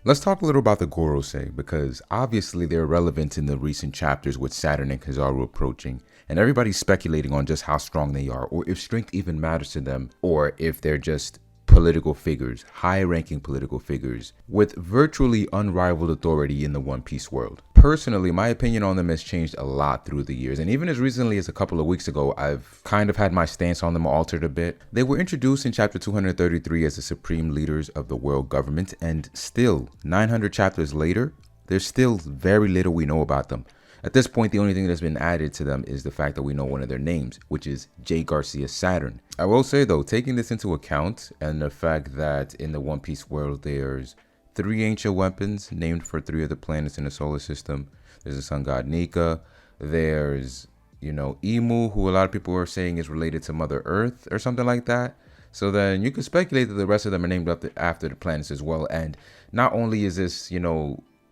Let's talk a little about the Gorosei, because obviously they're relevant in the recent chapters with Saturn and Kizaru approaching, and everybody's speculating on just how strong they are, or if strength even matters to them, or if they're just political figures, high-ranking political figures, with virtually unrivaled authority in the One Piece world. Personally, my opinion on them has changed a lot through the years, and even as recently as a couple of weeks ago, I've kind of had my stance on them altered a bit. They were introduced in chapter 233 as the supreme leaders of the world government, and still, 900 chapters later, there's still very little we know about them. At this point, the only thing that's been added to them is the fact that we know one of their names, which is J. Garcia Saturn. I will say though, taking this into account and the fact that in the One Piece world there's 3 ancient weapons named for 3 of the planets in the solar system. There's the sun god Nika. There's, Imu, who a lot of people are saying is related to Mother Earth or something like that. So then you could speculate that the rest of them are named after the planets as well. And not only is this,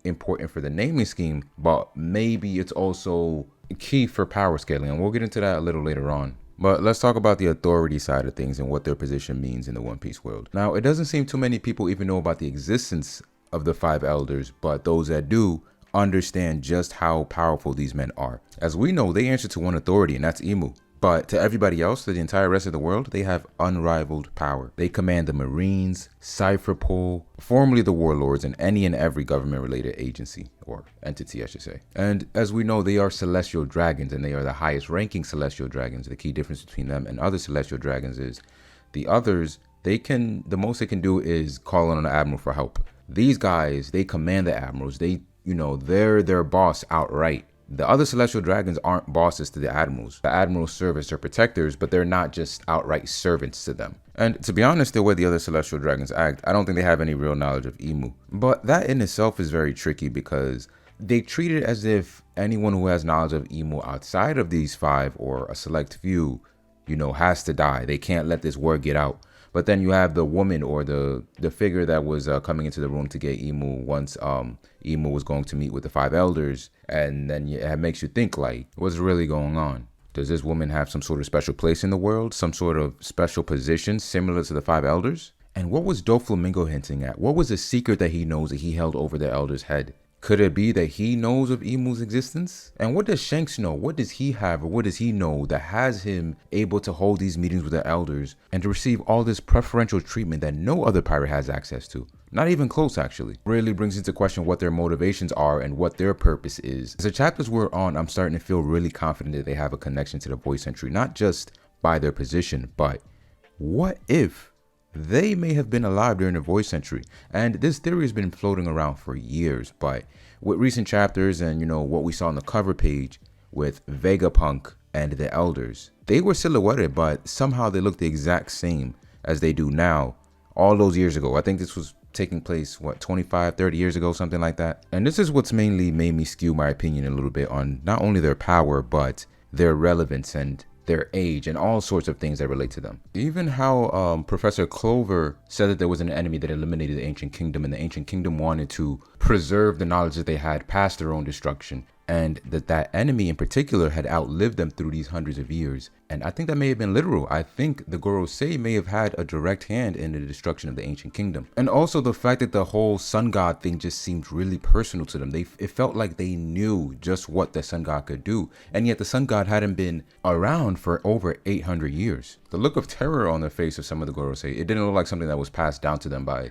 important for the naming scheme, but maybe it's also key for power scaling, and we'll get into that a little later on. But let's talk about the authority side of things and what their position means in the One Piece world. Now, it doesn't seem too many people even know about the existence of the 5 elders, but those that do understand just how powerful these men are. As we know, they answer to one authority, and that's Imu. But to everybody else, to the entire rest of the world, they have unrivaled power. They command the Marines, Cypherpol, formerly the Warlords, and any and every government-related agency, or entity, I should say. And as we know, they are celestial dragons, and they are the highest-ranking celestial dragons. The key difference between them and other celestial dragons is the others, the most they can do is call on an admiral for help. These guys, they command the admirals. They're their boss outright. The other celestial dragons aren't bosses to the admirals. The admirals serve as their protectors, but they're not just outright servants to them. And to be honest, the way the other celestial dragons act, I don't think they have any real knowledge of Imu. But that in itself is very tricky because they treat it as if anyone who has knowledge of Imu outside of these 5 or a select few, has to die. They can't let this word get out. But then you have the woman or the figure that was coming into the room to get Imu once Imu was going to meet with the 5 elders. And then it makes you think, like, what's really going on? Does this woman have some sort of special place in the world? Some sort of special position similar to the 5 elders? And what was Doflamingo hinting at? What was the secret that he knows that he held over the elder's head? Could it be that he knows of Imu's existence? And what does Shanks know? What does he have or what does he know that has him able to hold these meetings with the elders and to receive all this preferential treatment that no other pirate has access to? Not even close, actually. Really brings into question what their motivations are and what their purpose is. As the chapters we're on, I'm starting to feel really confident that they have a connection to the voice entry, not just by their position, but what if they may have been alive during the voice century? And this theory has been floating around for years, but with recent chapters and what we saw on the cover page with Vegapunk and the elders, they were silhouetted, but somehow they look the exact same as they do now all those years ago. I think this was taking place 25, 30 years ago, something like that. And this is what's mainly made me skew my opinion a little bit on not only their power, but their relevance and their age and all sorts of things that relate to them. Even how Professor Clover said that there was an enemy that eliminated the ancient kingdom, and the ancient kingdom wanted to preserve the knowledge that they had past their own destruction, and that enemy in particular had outlived them through these hundreds of years. And I think that may have been literal. I think the Gorosei may have had a direct hand in the destruction of the ancient kingdom. And also the fact that the whole sun god thing just seemed really personal to them. It felt like they knew just what the sun god could do, and yet the sun god hadn't been around for over 800 years. The look of terror on the face of some of the Gorosei, it didn't look like something that was passed down to them by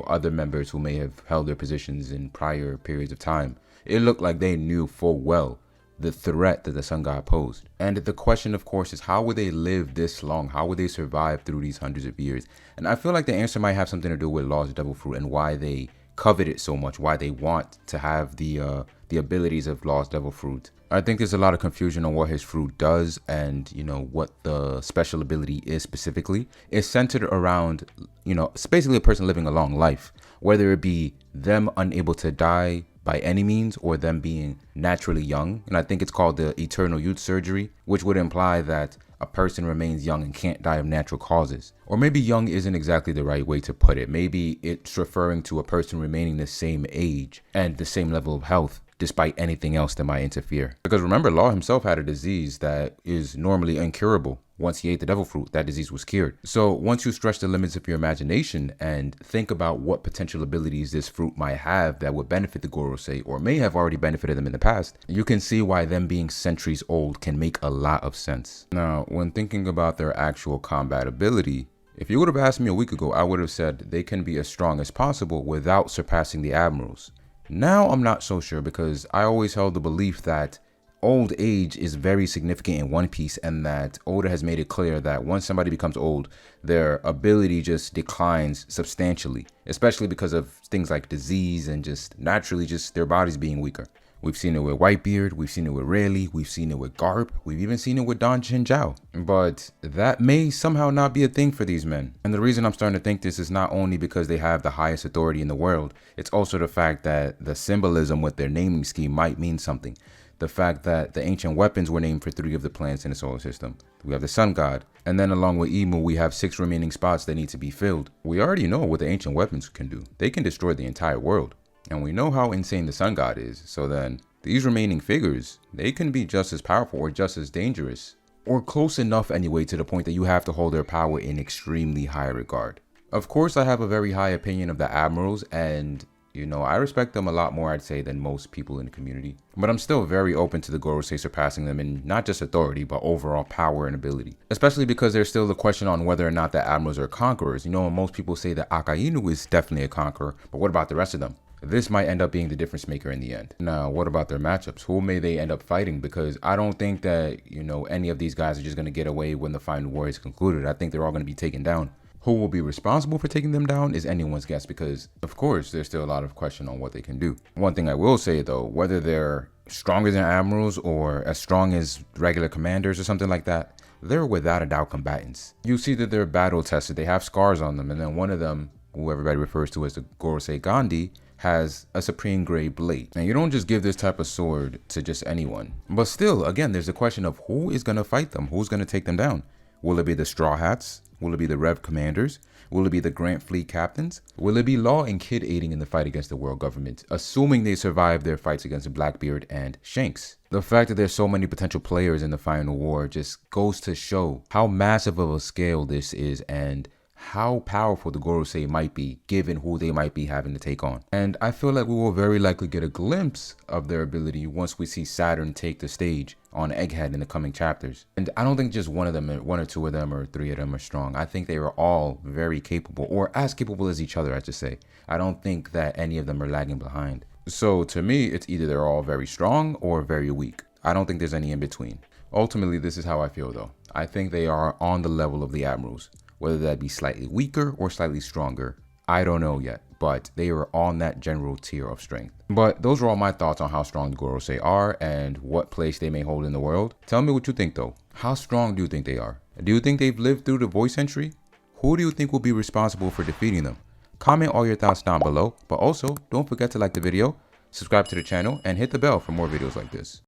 other members who may have held their positions in prior periods of time. It looked like they knew full well the threat that the sun god posed. And the question, of course, is how would they live this long? How would they survive through these hundreds of years? And I feel like the answer might have something to do with Lost Devil Fruit and why they covet it so much, why they want to have the abilities of Lost Devil Fruit. I think there's a lot of confusion on what his fruit does and, what the special ability is specifically. It's centered around, it's basically a person living a long life, whether it be them unable to die by any means or them being naturally young. And I think it's called the eternal youth surgery, which would imply that a person remains young and can't die of natural causes. Or maybe young isn't exactly the right way to put it. Maybe it's referring to a person remaining the same age and the same level of health despite anything else that might interfere. Because remember, Law himself had a disease that is normally incurable. Once he ate the devil fruit, that disease was cured. So once you stretch the limits of your imagination and think about what potential abilities this fruit might have that would benefit the Gorosei or may have already benefited them in the past, you can see why them being centuries old can make a lot of sense. Now, when thinking about their actual combat ability, if you would have asked me a week ago, I would have said they can be as strong as possible without surpassing the Admirals. Now I'm not so sure, because I always held the belief that old age is very significant in One Piece, and that Oda has made it clear that once somebody becomes old, their ability just declines substantially, especially because of things like disease and just naturally just their bodies being weaker. We've seen it with Whitebeard, we've seen it with Rayleigh, we've seen it with Garp, we've even seen it with Don Chinzhao. But that may somehow not be a thing for these men. And the reason I'm starting to think this is not only because they have the highest authority in the world, it's also the fact that the symbolism with their naming scheme might mean something. The fact that the ancient weapons were named for 3 of the planets in the solar system. We have the sun god, and then along with Imu, we have 6 remaining spots that need to be filled. We already know what the ancient weapons can do. They can destroy the entire world. And we know how insane the sun god is, so then these remaining figures, they can be just as powerful or just as dangerous, or close enough anyway to the point that you have to hold their power in extremely high regard. Of course, I have a very high opinion of the Admirals, and I respect them a lot more, I'd say, than most people in the community. But I'm still very open to the Gorosei surpassing them in not just authority, but overall power and ability. Especially because there's still the question on whether or not the Admirals are conquerors. Most people say that Akainu is definitely a conqueror, but what about the rest of them? This might end up being the difference maker in the end. Now, what about their matchups? Who may they end up fighting? Because I don't think that, any of these guys are just going to get away when the final war is concluded. I think they're all going to be taken down. Who will be responsible for taking them down is anyone's guess, because, of course, there's still a lot of question on what they can do. One thing I will say, though, whether they're stronger than Admirals or as strong as regular commanders or something like that, they're without a doubt combatants. You see that they're battle tested. They have scars on them, and then one of them, who everybody refers to as the Gorosei Gandhi, has a supreme grade blade. Now, you don't just give this type of sword to just anyone. But still, again, there's a question of who is going to fight them, who's going to take them down. Will it be the Straw Hats? Will it be the Rev Commanders? Will it be the Grant Fleet Captains? Will it be Law and Kid aiding in the fight against the world government, assuming they survive their fights against Blackbeard and Shanks? The fact that there's so many potential players in the final war just goes to show how massive of a scale this is, and how powerful the Gorosei might be given who they might be having to take on. And I feel like we will very likely get a glimpse of their ability once we see Saturn take the stage on Egghead in the coming chapters. And I don't think just one or 2 of them or 3 of them are strong. I think they are all very capable, or as capable as each other, I should say. I don't think that any of them are lagging behind. So to me, it's either they're all very strong or very weak. I don't think there's any in between. Ultimately, this is how I feel though. I think they are on the level of the Admirals. Whether that be slightly weaker or slightly stronger, I don't know yet, but they are on that general tier of strength. But those are all my thoughts on how strong the Gorosei are and what place they may hold in the world. Tell me what you think though. How strong do you think they are? Do you think they've lived through the voice century? Who do you think will be responsible for defeating them? Comment all your thoughts down below, but also don't forget to like the video, subscribe to the channel, and hit the bell for more videos like this.